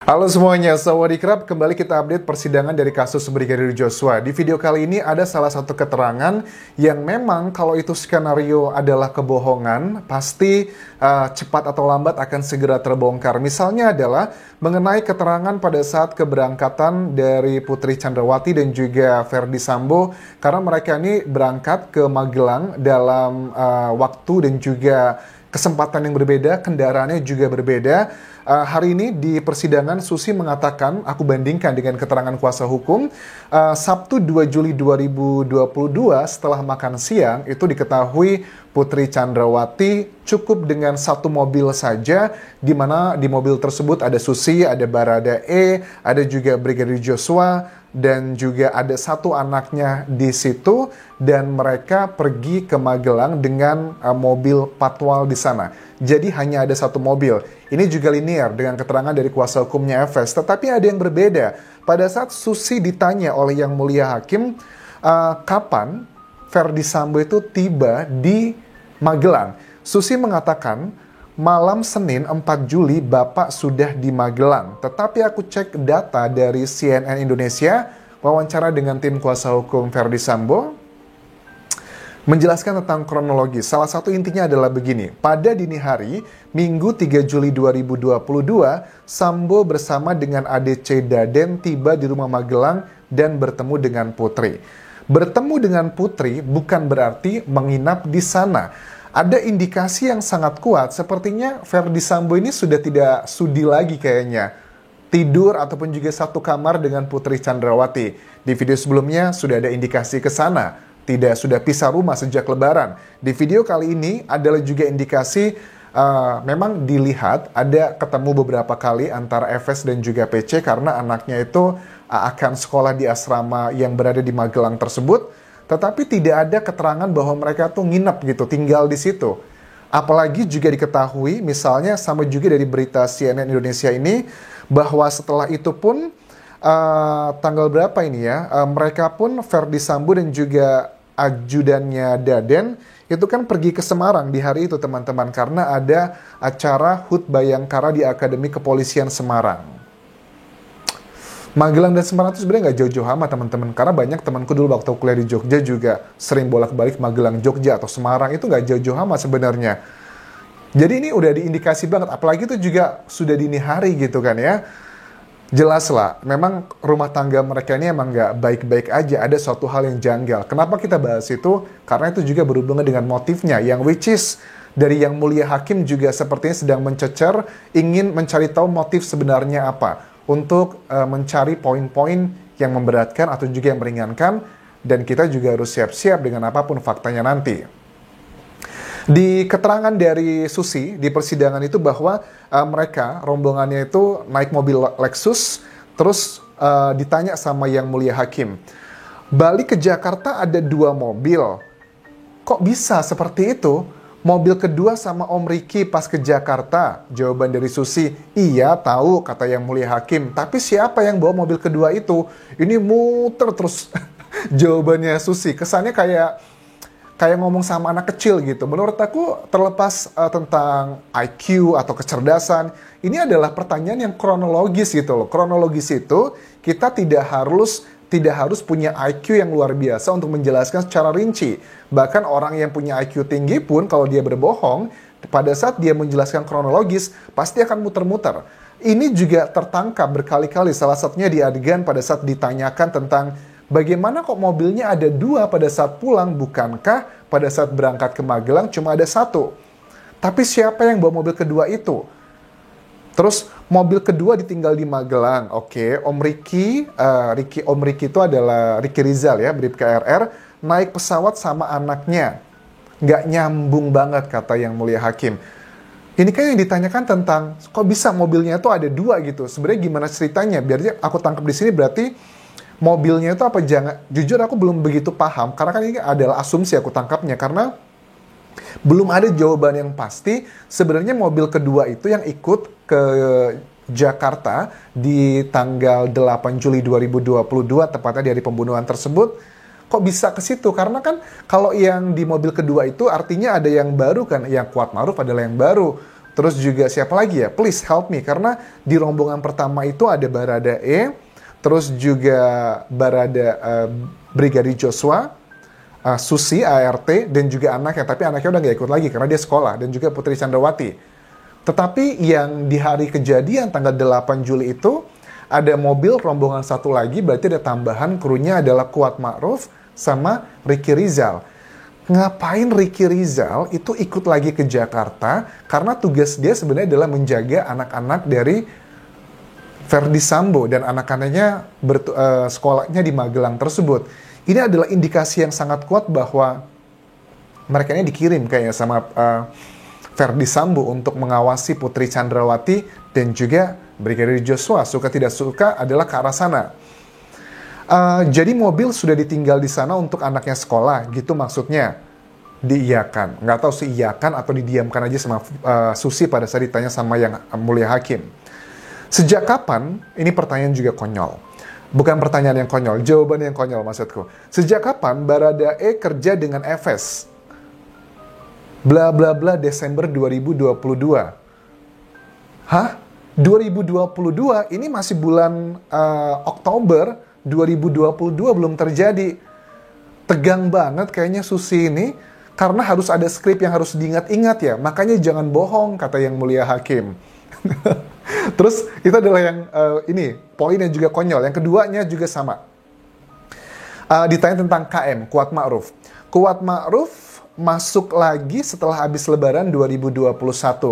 Halo semuanya, Sawadee-krap, kembali kita update persidangan dari kasus Brigadir Joshua. Di video kali ini ada salah satu keterangan yang memang kalau itu skenario adalah kebohongan, pasti cepat atau lambat akan segera terbongkar. Misalnya adalah mengenai keterangan pada saat keberangkatan dari Putri Chandrawati dan juga Ferdy Sambo, karena mereka ini berangkat ke Magelang dalam waktu dan juga kesempatan yang berbeda, kendaraannya juga berbeda. Hari ini di persidangan Susi mengatakan, aku bandingkan dengan keterangan kuasa hukum, Sabtu 2 Juli 2022 setelah makan siang itu diketahui Putri Chandrawati cukup dengan satu mobil saja, di mana di mobil tersebut ada Susi, ada Baradae, ada juga Brigadir Joshua, dan juga ada satu anaknya di situ, dan mereka pergi ke Magelang dengan mobil patwal di sana. Jadi hanya ada satu mobil. Ini juga linear dengan keterangan dari kuasa hukumnya FS. Tetapi ada yang berbeda. Pada saat Susi ditanya oleh Yang Mulia Hakim, kapan Ferdy Sambo itu tiba di Magelang, Susi mengatakan, malam Senin 4 Juli Bapak sudah di Magelang. Tetapi aku cek data dari CNN Indonesia, wawancara dengan tim kuasa hukum Ferdy Sambo, menjelaskan tentang kronologi. Salah satu intinya adalah begini. Pada dini hari, Minggu 3 Juli 2022, Sambo bersama dengan ADC Daden tiba di rumah Magelang dan bertemu dengan Putri. Bertemu dengan Putri bukan berarti menginap di sana. Ada indikasi yang sangat kuat, sepertinya Ferdy Sambo ini sudah tidak sudi lagi kayaknya tidur ataupun juga satu kamar dengan Putri Chandrawati. Di video sebelumnya sudah ada indikasi ke sana, tidak sudah pisah rumah sejak Lebaran. Di video kali ini adalah juga indikasi memang dilihat ada ketemu beberapa kali antara FS dan juga PC karena anaknya itu akan sekolah di asrama yang berada di Magelang tersebut. Tetapi tidak ada keterangan bahwa mereka tuh nginep gitu, tinggal di situ. Apalagi juga diketahui, misalnya sama juga dari berita CNN Indonesia ini, bahwa setelah itu pun, tanggal berapa ini ya, mereka pun Ferdy Sambo dan juga ajudannya Daden, itu kan pergi ke Semarang di hari itu teman-teman, karena ada acara HUT Bayangkara di Akademi Kepolisian Semarang. Magelang dan Semarang itu sebenarnya nggak jauh-jauh amat teman-teman, karena banyak temanku dulu waktu kuliah di Jogja juga sering bolak-balik Magelang Jogja atau Semarang, itu nggak jauh-jauh amat sebenarnya. Jadi ini udah diindikasi banget, apalagi itu juga sudah dini hari gitu kan ya. Jelas lah, memang rumah tangga mereka ini emang nggak baik-baik aja, ada suatu hal yang janggal. Kenapa kita bahas itu? Karena itu juga berhubungan dengan motifnya, yang which is dari Yang Mulia Hakim juga sepertinya sedang mencecer, ingin mencari tahu motif sebenarnya apa, untuk mencari poin-poin yang memberatkan atau juga yang meringankan, dan kita juga harus siap-siap dengan apapun faktanya nanti. Di keterangan dari Susi di persidangan itu bahwa mereka, rombongannya itu naik mobil Lexus, terus ditanya sama Yang Mulia Hakim, balik ke Jakarta ada 2 mobil, kok bisa seperti itu? Mobil kedua sama Om Riki pas ke Jakarta. Jawaban dari Susi, iya tahu, kata Yang Mulia Hakim. Tapi siapa yang bawa mobil kedua itu? Ini muter terus jawabannya Susi. Kesannya kayak ngomong sama anak kecil gitu. Menurut aku terlepas tentang IQ atau kecerdasan, ini adalah pertanyaan yang kronologis gitu loh. Kronologis itu kita tidak harus punya IQ yang luar biasa untuk menjelaskan secara rinci. Bahkan orang yang punya IQ tinggi pun kalau dia berbohong, pada saat dia menjelaskan kronologis, pasti akan muter-muter. Ini juga tertangkap berkali-kali, salah satunya di adegan pada saat ditanyakan tentang bagaimana kok mobilnya ada 2 pada saat pulang, bukankah pada saat berangkat ke Magelang cuma ada 1? Tapi siapa yang bawa mobil kedua itu? Terus mobil kedua ditinggal di Magelang. Oke, Om Riki itu adalah Riki Rizal ya, Bribka RR, naik pesawat sama anaknya. Nggak nyambung banget kata Yang Mulia Hakim. Ini kan yang ditanyakan tentang kok bisa mobilnya itu ada 2 gitu. Sebenarnya gimana ceritanya? Biar aku tangkap di sini berarti mobilnya itu apa jangan. Jujur aku belum begitu paham karena kan ini adalah asumsi aku tangkapnya, karena belum ada jawaban yang pasti. Sebenarnya mobil kedua itu yang ikut ke Jakarta di tanggal 8 Juli 2022, tepatnya di hari pembunuhan tersebut. Kok bisa ke situ? Karena kan kalau yang di mobil kedua itu artinya ada yang baru kan, yang Kuat Maruf adalah yang baru. terus juga siapa lagi ya? Please help me, karena di rombongan pertama itu ada Baradae, terus juga Brigadir Joshua, Susi, ART, dan juga anaknya. Tapi anaknya udah nggak ikut lagi karena dia sekolah, dan juga Putri Chandrawati. Tetapi yang di hari kejadian tanggal 8 Juli itu, ada mobil rombongan satu lagi, berarti ada tambahan, krunya adalah Kuat Ma'ruf sama Ricky Rizal. Ngapain Ricky Rizal itu ikut lagi ke Jakarta? Karena tugas dia sebenarnya adalah menjaga anak-anak dari Verdi Sambo dan anak-anaknya sekolahnya di Magelang tersebut. Ini adalah indikasi yang sangat kuat bahwa mereka ini dikirim kayaknya sama Verdi Sambo untuk mengawasi Putri Chandrawati dan juga Brigadir Joshua. Suka tidak suka adalah ke arah sana. Jadi mobil sudah ditinggal di sana untuk anaknya sekolah, gitu maksudnya. Diiyakan. Nggak tahu sih iyakan atau didiamkan aja sama Susi pada saat ditanya sama yang mulia hakim. Sejak kapan, ini pertanyaan juga konyol. Bukan pertanyaan yang konyol, jawaban yang konyol maksudku. Sejak kapan Baradae kerja dengan Efes? Bla bla bla Desember 2022. Hah? 2022? Ini masih bulan Oktober 2022 belum terjadi. Tegang banget kayaknya Susi ini, karena harus ada skrip yang harus diingat-ingat ya. Makanya jangan bohong, kata yang mulia hakim. Terus itu adalah yang ini poin yang juga konyol. Yang keduanya juga sama. Ditanya tentang KM, Kuat Ma'ruf. Kuat Ma'ruf masuk lagi setelah habis Lebaran 2021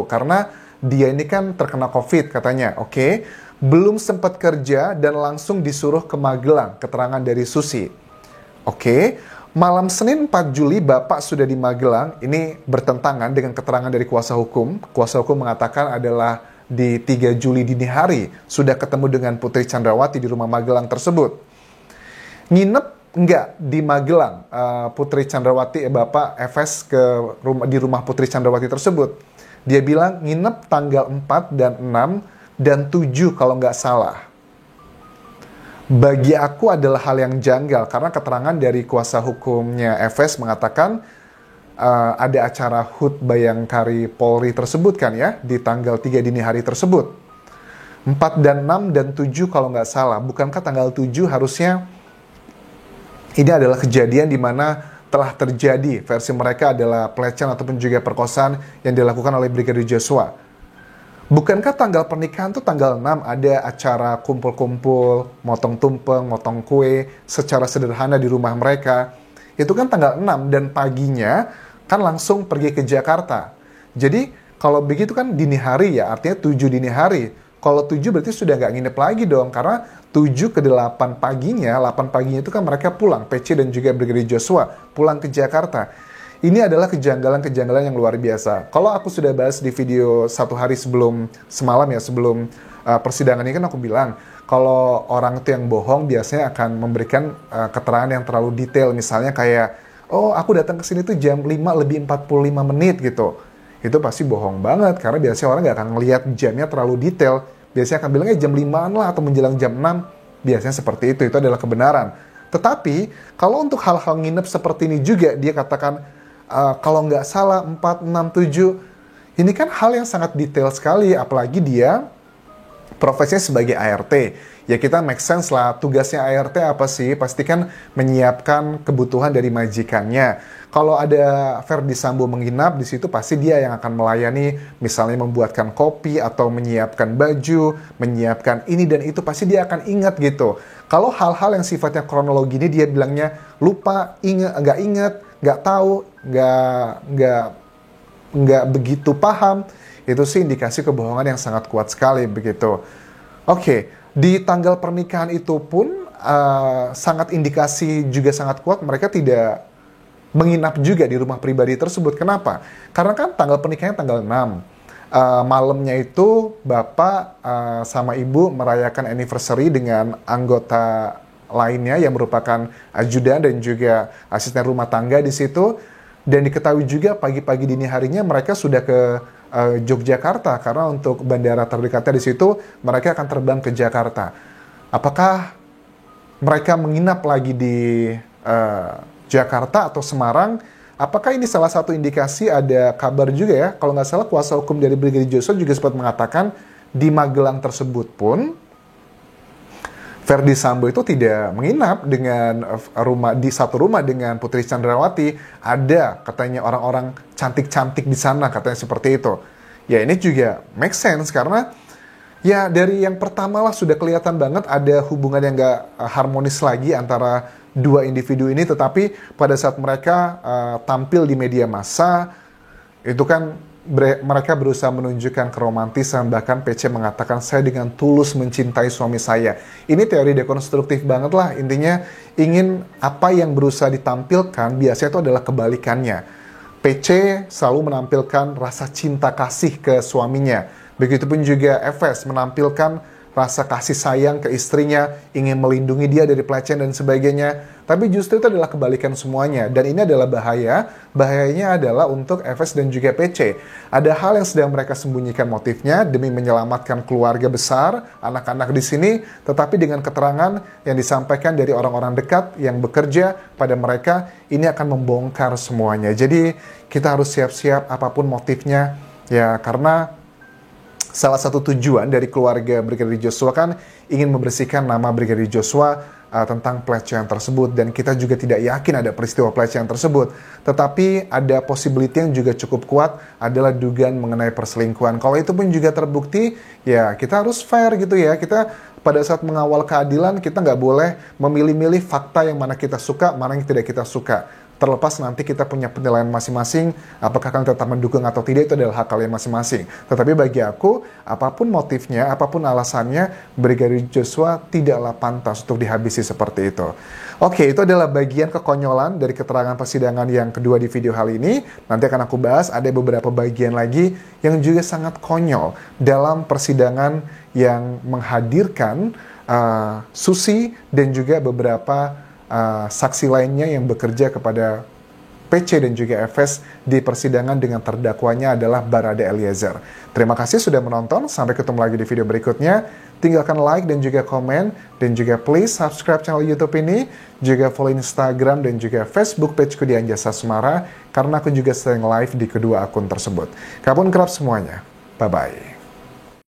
karena dia ini kan terkena COVID katanya. Oke. Belum sempat kerja dan langsung disuruh ke Magelang, keterangan dari Susi. Oke. Malam Senin 4 Juli Bapak sudah di Magelang. Ini bertentangan dengan keterangan dari kuasa hukum. Kuasa hukum mengatakan adalah di 3 Juli dini hari sudah ketemu dengan Putri Chandrawati di rumah Magelang tersebut. Nginep enggak di Magelang Putri Chandrawati, Bapak Efes di rumah Putri Chandrawati tersebut. Dia bilang nginep tanggal 4 dan 6 dan 7 kalau nggak salah. Bagi aku adalah hal yang janggal karena keterangan dari kuasa hukumnya Efes mengatakan ada acara HUT Bayangkari Polri tersebut kan ya, di tanggal 3 dini hari tersebut. 4 dan 6 dan 7 kalau nggak salah. Bukankah tanggal 7 harusnya ini adalah kejadian di mana telah terjadi, versi mereka adalah pelecehan ataupun juga perkosaan yang dilakukan oleh Brigadir Joshua. Bukankah tanggal pernikahan tuh tanggal 6 ada acara kumpul-kumpul, motong tumpeng, motong kue secara sederhana di rumah mereka. Itu kan tanggal 6 dan paginya kan langsung pergi ke Jakarta. Jadi kalau begitu kan dini hari ya, artinya 7 dini hari. Kalau 7 berarti sudah nggak nginep lagi dong, karena 7 ke 8 paginya, 8 paginya itu kan mereka pulang, PC dan juga Brigadir Joshua pulang ke Jakarta. Ini adalah kejanggalan-kejanggalan yang luar biasa. Kalau aku sudah bahas di video satu hari semalam ya, sebelum persidangan ini kan aku bilang, kalau orang itu yang bohong biasanya akan memberikan keterangan yang terlalu detail. Misalnya kayak, oh aku datang ke sini tuh jam 5 lebih 45 menit gitu. Itu pasti bohong banget, karena biasanya orang nggak akan ngelihat jamnya terlalu detail. Biasanya akan bilangnya jam 5-an lah atau menjelang jam 6. Biasanya seperti itu adalah kebenaran. Tetapi, kalau untuk hal-hal nginep seperti ini juga, dia katakan, kalau nggak salah 4, 6, 7, ini kan hal yang sangat detail sekali, apalagi dia profesinya sebagai ART. Ya kita make sense lah, tugasnya ART apa sih? Pastikan menyiapkan kebutuhan dari majikannya. Kalau ada Verdi Sambo menginap di situ, pasti dia yang akan melayani, misalnya membuatkan kopi atau menyiapkan baju, menyiapkan ini dan itu, pasti dia akan ingat gitu. Kalau hal-hal yang sifatnya kronologi ini dia bilangnya lupa, nggak ingat, nggak tahu, nggak begitu paham, itu sih indikasi kebohongan yang sangat kuat sekali begitu. Oke, di tanggal pernikahan itu pun sangat indikasi juga sangat kuat mereka tidak menginap juga di rumah pribadi tersebut. Kenapa? Karena kan tanggal pernikahannya tanggal 6. Malamnya itu bapak sama ibu merayakan anniversary dengan anggota lainnya yang merupakan ajudan dan juga asisten rumah tangga di situ. Dan diketahui juga pagi-pagi dini harinya mereka sudah ke Yogyakarta karena untuk bandara terdekatnya di situ mereka akan terbang ke Jakarta. Apakah mereka menginap lagi di Jakarta atau Semarang Apakah ini salah satu indikasi ada kabar juga ya? Kalau nggak salah kuasa hukum dari Brigadir Joshua juga sempat mengatakan di Magelang tersebut pun Verdi Sambo itu tidak menginap dengan di satu rumah dengan Putri Chandrawati. Ada katanya orang-orang cantik-cantik di sana, katanya seperti itu. Ya ini juga make sense karena ya dari yang pertama lah sudah kelihatan banget ada hubungan yang nggak harmonis lagi antara dua individu ini. Tetapi pada saat mereka tampil di media massa itu kan mereka berusaha menunjukkan keromantisan, bahkan PC mengatakan saya dengan tulus mencintai suami saya. Ini teori dekonstruktif banget lah, intinya ingin apa yang berusaha ditampilkan biasanya itu adalah kebalikannya. PC selalu menampilkan rasa cinta kasih ke suaminya, begitupun juga FS menampilkan rasa kasih sayang ke istrinya, ingin melindungi dia dari pelecehan dan sebagainya. Tapi justru itu adalah kebalikan semuanya. Dan ini adalah bahaya. Bahayanya adalah untuk FS dan juga PC. Ada hal yang sedang mereka sembunyikan motifnya demi menyelamatkan keluarga besar, anak-anak di sini. Tetapi dengan keterangan yang disampaikan dari orang-orang dekat yang bekerja pada mereka, ini akan membongkar semuanya. Jadi kita harus siap-siap apapun motifnya. Ya karena salah satu tujuan dari keluarga Brigadir Joshua kan ingin membersihkan nama Brigadir Joshua tentang pelecehan tersebut. Dan kita juga tidak yakin ada peristiwa pelecehan tersebut. Tetapi ada possibility yang juga cukup kuat adalah dugaan mengenai perselingkuhan. Kalau itu pun juga terbukti, ya kita harus fair gitu ya. Kita pada saat mengawal keadilan, kita nggak boleh memilih-milih fakta yang mana kita suka, mana yang tidak kita suka. Terlepas nanti kita punya penilaian masing-masing, apakah kalian tetap mendukung atau tidak, itu adalah hak kalian masing-masing. Tetapi bagi aku, apapun motifnya, apapun alasannya, Brigadir Joshua tidaklah pantas untuk dihabisi seperti itu. Oke, itu adalah bagian kekonyolan dari keterangan persidangan yang kedua di video hal ini. Nanti akan aku bahas, ada beberapa bagian lagi yang juga sangat konyol dalam persidangan yang menghadirkan Susi dan juga beberapa saksi lainnya yang bekerja kepada PC dan juga FS di persidangan dengan terdakwanya adalah Barada Eliezer. Terima kasih sudah menonton, sampai ketemu lagi di video berikutnya. Tinggalkan like dan juga komen, dan juga please subscribe channel YouTube ini, juga follow Instagram dan juga Facebook pageku di Anjasa Semara, karena aku juga sering live di kedua akun tersebut. Kabun kerap semuanya, bye-bye.